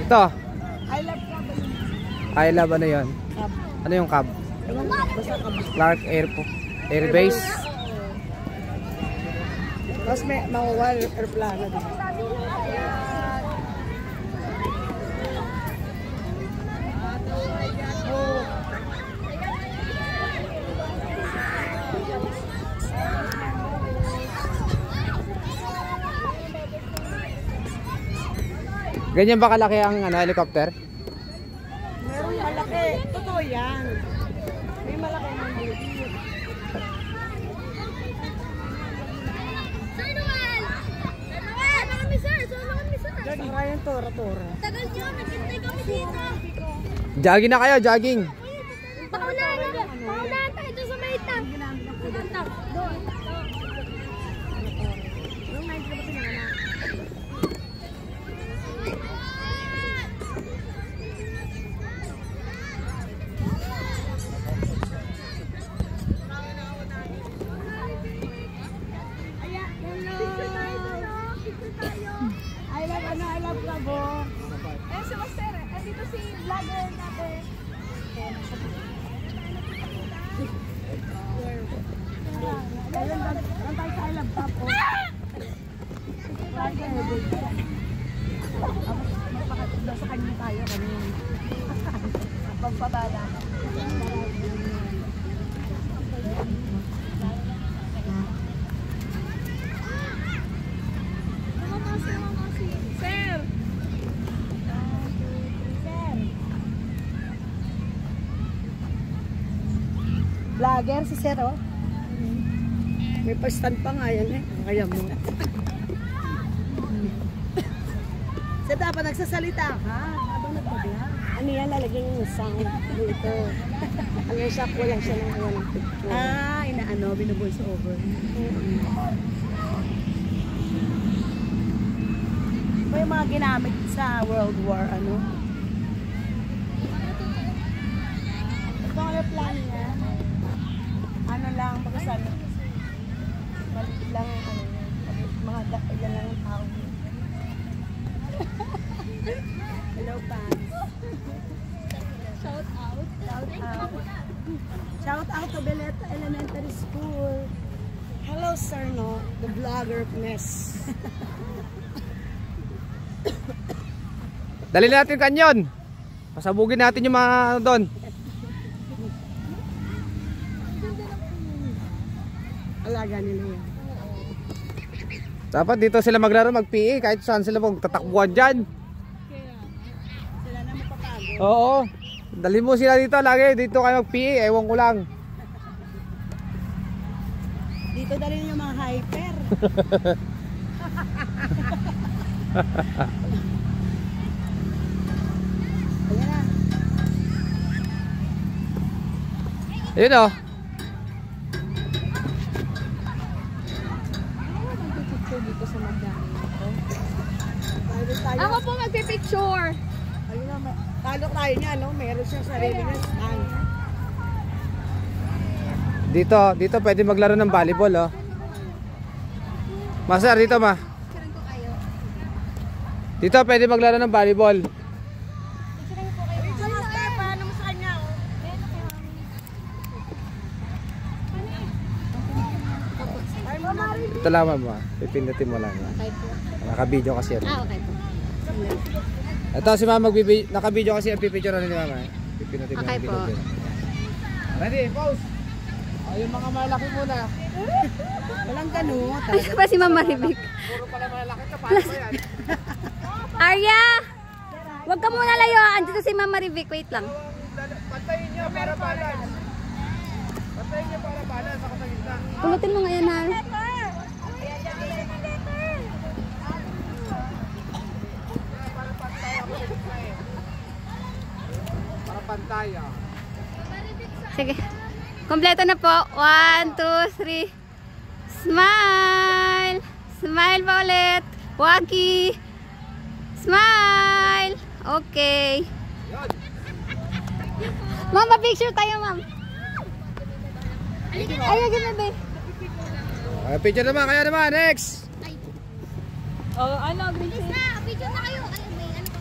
Ito. I love cab. I love ano yun? Cab. Ano yung cab? Basta cab. Clark Airbase. Tapos may mawawal airplano din. Ganyan ba kalaki ang helicopter? Meron malaki. Totoo yan. May malaki ng maliit. Sir Noel! Sir Noel! Saan kami sir? Saan kami sir? Ryan Tora. Tagal nyo, naghintay kami dito. Jogging na kayo, jogging. Paunahan tayo doon sa may tap. Doon. Yung night ba pinanganak? I love Cabo. Eh, si Master, andito si vlogger natin. Meron tayo sa I love Cabo. Magpakatulog sa kanya tayo kanina. Pagpabala. Sir! Vlogger si Sir, oh. May pa-stand pa nga yan eh. Kaya mo. Sir, dapat nagsasalita ka habang nagpa-vlog. Ano yan, lalagyan yung sound dito. Hanggang siya, kulang siya ng walang picture. Ah, inaano, binu-voice over. Ito yung mga ginamit sa World War, ano? Ito ang aeroplano niya. Ano lang, pagkasano. Maliit lang, ano yun. Mga ilan lang ang tao. Hello, fans. Shout out. Shout out to Beleta Elementary School. Hello, sir, no? The vlogger of mess. Dali natin kanyon. Pasabugin natin yung mga ano doon. Alaga nila yan. Dapat dito sila maglaro, mag-PE kahit saan sila magtatakbuhan dyan. Sila na mapapagod. Oo. Dali mo sila dito lagi. Dito kayo mag-PE. Ewan ko lang. Dito dali yung mga hyper. Ayan na. Ayun o. Dito sa magdami ito. Ako po magpipicture. Ayun na, talo tayo niya, no? Meron siyang sarili niya stand. Dito pwede maglaro ng volleyball oh. Master, dito ma. Dito pwede maglaro ng volleyball. Ito, master, paano mo sa kanya, oh? Ito lang mama. Pipindutin mo lang. Naka-video kasi yan. Okay po. Ito si mama naka-video kasi ang pipicture ni mama. Pipindutin mo Okay yung po. video. Ready, pause. Yung mga malaki muna. Walang ganun. Ay, pa si Mama Ribik. Puro pala malaki ka. Paano ba yan? Arya! Huwag ka muna layo. Andito si Mama Ribik. Wait lang. Pantayin niyo para balance. Pantayin niyo para balance. Ako sa gitna. Pulutin mo ngayon ha. Para pantay ah. Sige. Kompleto na po. 1, 2, 3. Smile! Smile pa ulit. Waki! Smile! Okay. Ma'am, pa-picture tayo, ma'am. Ayun, gano'n ba? Picture naman, kaya naman. Next! Oh, ano? Bilis na! Picture na kayo! Ayun, may ano pa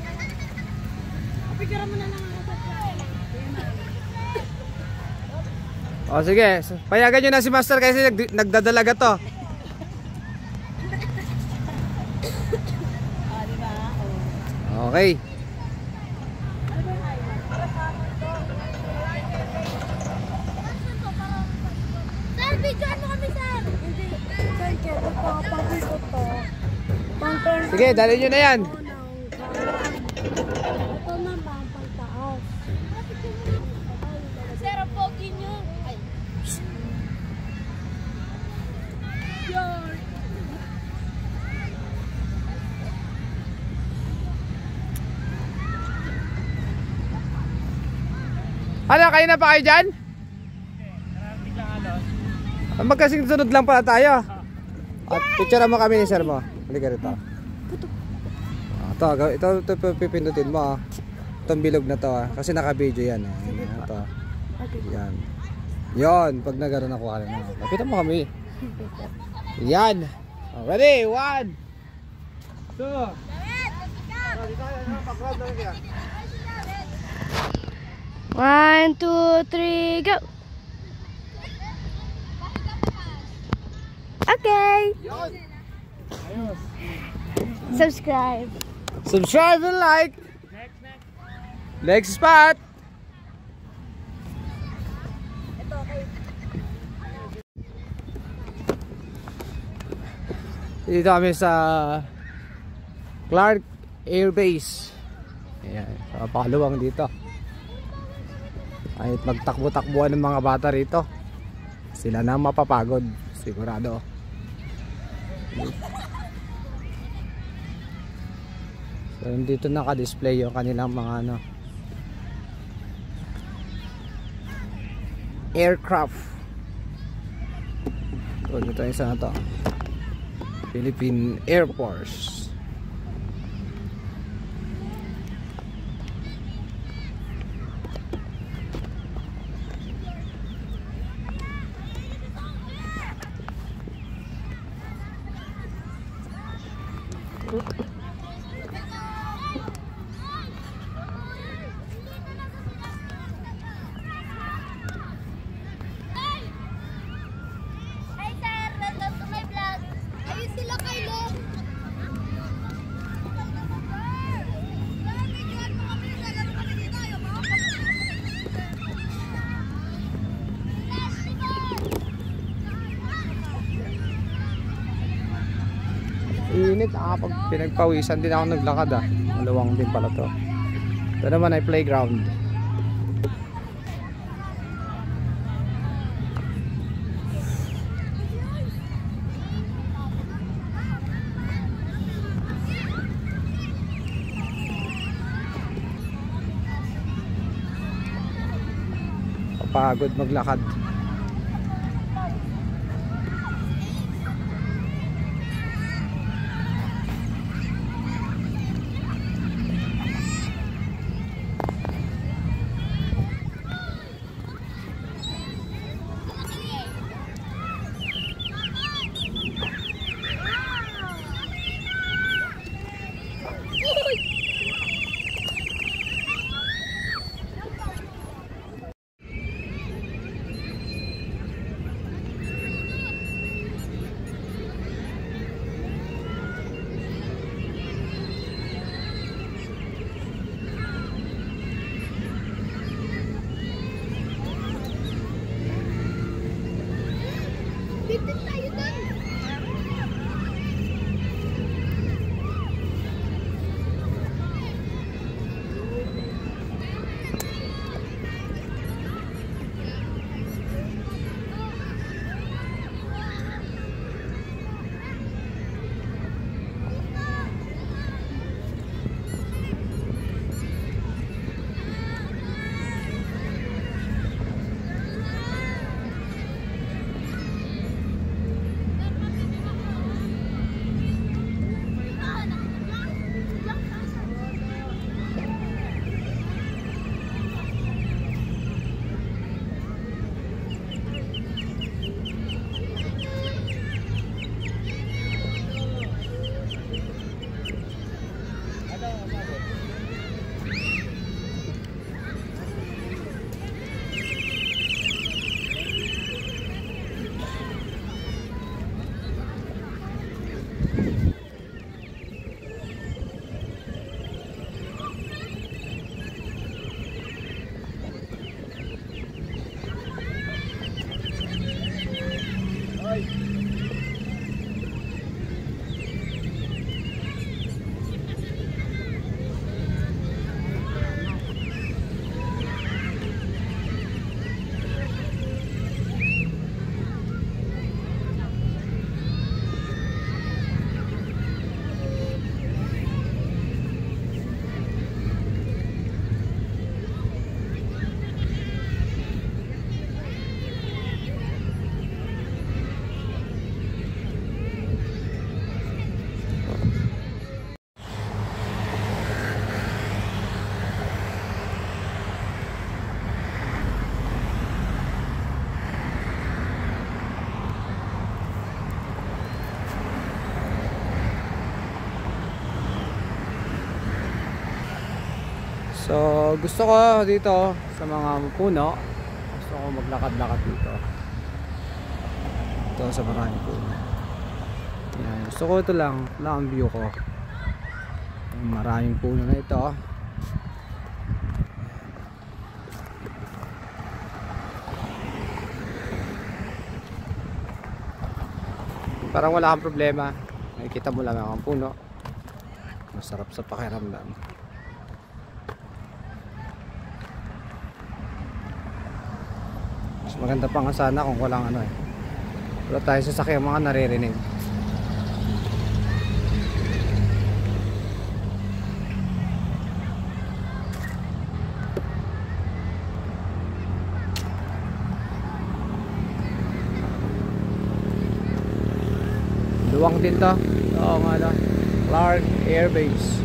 Pipicturean mo na lang ako sa O sige, payagan nyo na si Master kasi nagdadalaga to. Diba? Okay. Sir, videoan mo kami, sir. Hindi. Sir, kaya pang-pangkul ko to. Pang-turn. Sige, dali nyo na yan. Ito na ba ang pang-taas? Sir, ang pogi nyo. Ay. Ano, kayo na pa kayo dyan? Magkasing sunod lang pala tayo. At picture mo kami ni sir mo. Halika rito. Ito pipindutin mo. Itong bilog na to. Kasi naka-video yan. Ito. Yan. Yon, pag nagkaroon ako kala na. Lapitan mo kami. Yan. Ready? 1 2 1, 2, 3, go! Okay! Subscribe! Subscribe and like. Next spot. Dito kami sa Clark Air Base. Ayan, paluwang dito. Kahit magtakbo-takbuhan ng mga bata rito, sila na mapapagod, sigurado. So dito naka-display yung kanilang mga aircraft. So dito yung isa na to, Philippine Air Force. Hi sir, welcome to my vlog. Ayun sila kayo. Init, pag pinagpawisan din ako naglakad maluwang din pala to. Ito naman ay playground. Kapagod maglakad. gusto ko dito sa mga puno, gusto ko maglakad-lakad dito. Ito sa maraming puno. Yan, gusto ko ito lang ang view ko. Maraming puno na ito. Parang wala kang problema. Nakikita mo lang ang puno. Masarap sa pakiramdam. Mas maganda pa nga sana kung walang ano eh. Wala tayo sasakyan mga naririnig. Luwang din to. Oo nga no. Clark Air Base.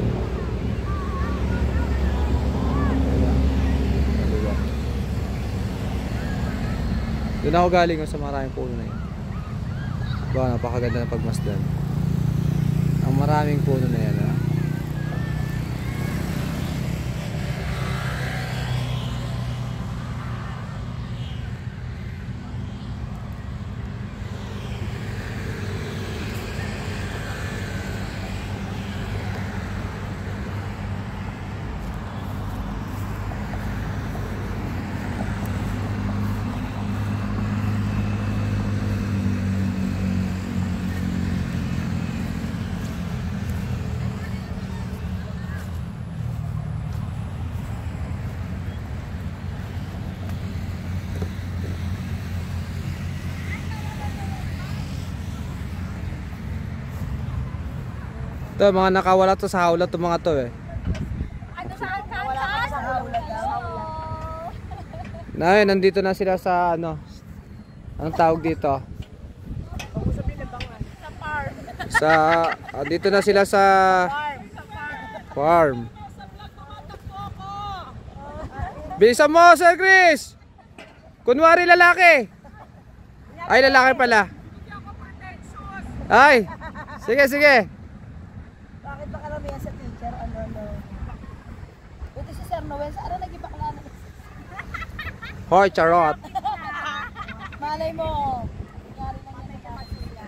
Doon ako galing sa maraming puno na yun. Ba, napakaganda ng pagmasdan. Ang maraming puno na yan ha. Ito, mga nakawala to sa hawla to mga to eh. Ano saan ka? Wala ka sa hawla daw. Na, nandito na sila sa ano. Anong tawag dito? Sa farm. Sa dito na sila sa farm. Bisa mo, Sir Chris. Kunwari lalaki. Ay, lalaki pala. Ay. Sige, sige. Bakit ba karamihan sa teacher? Ano? Buti si Sir Noel, sa ano nag-ibakla na? Hoy, charot. Malay mo. Nangyari lang yan sa sila.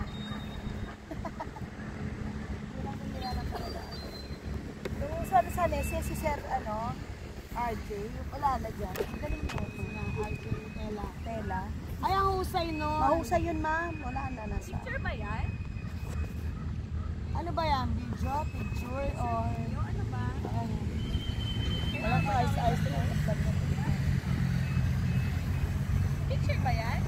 Yung sa Nese, si Sir RJ, wala na dyan. Ang galing mo. RJ, Tela. Ay, ang husay no. Mahusay yun, ma'am. Wala na nasa. Picture ba yan? Ano ba yan? Video? Picture? Or... Ano ba? Wala pa ice-ice. Picture ba yan?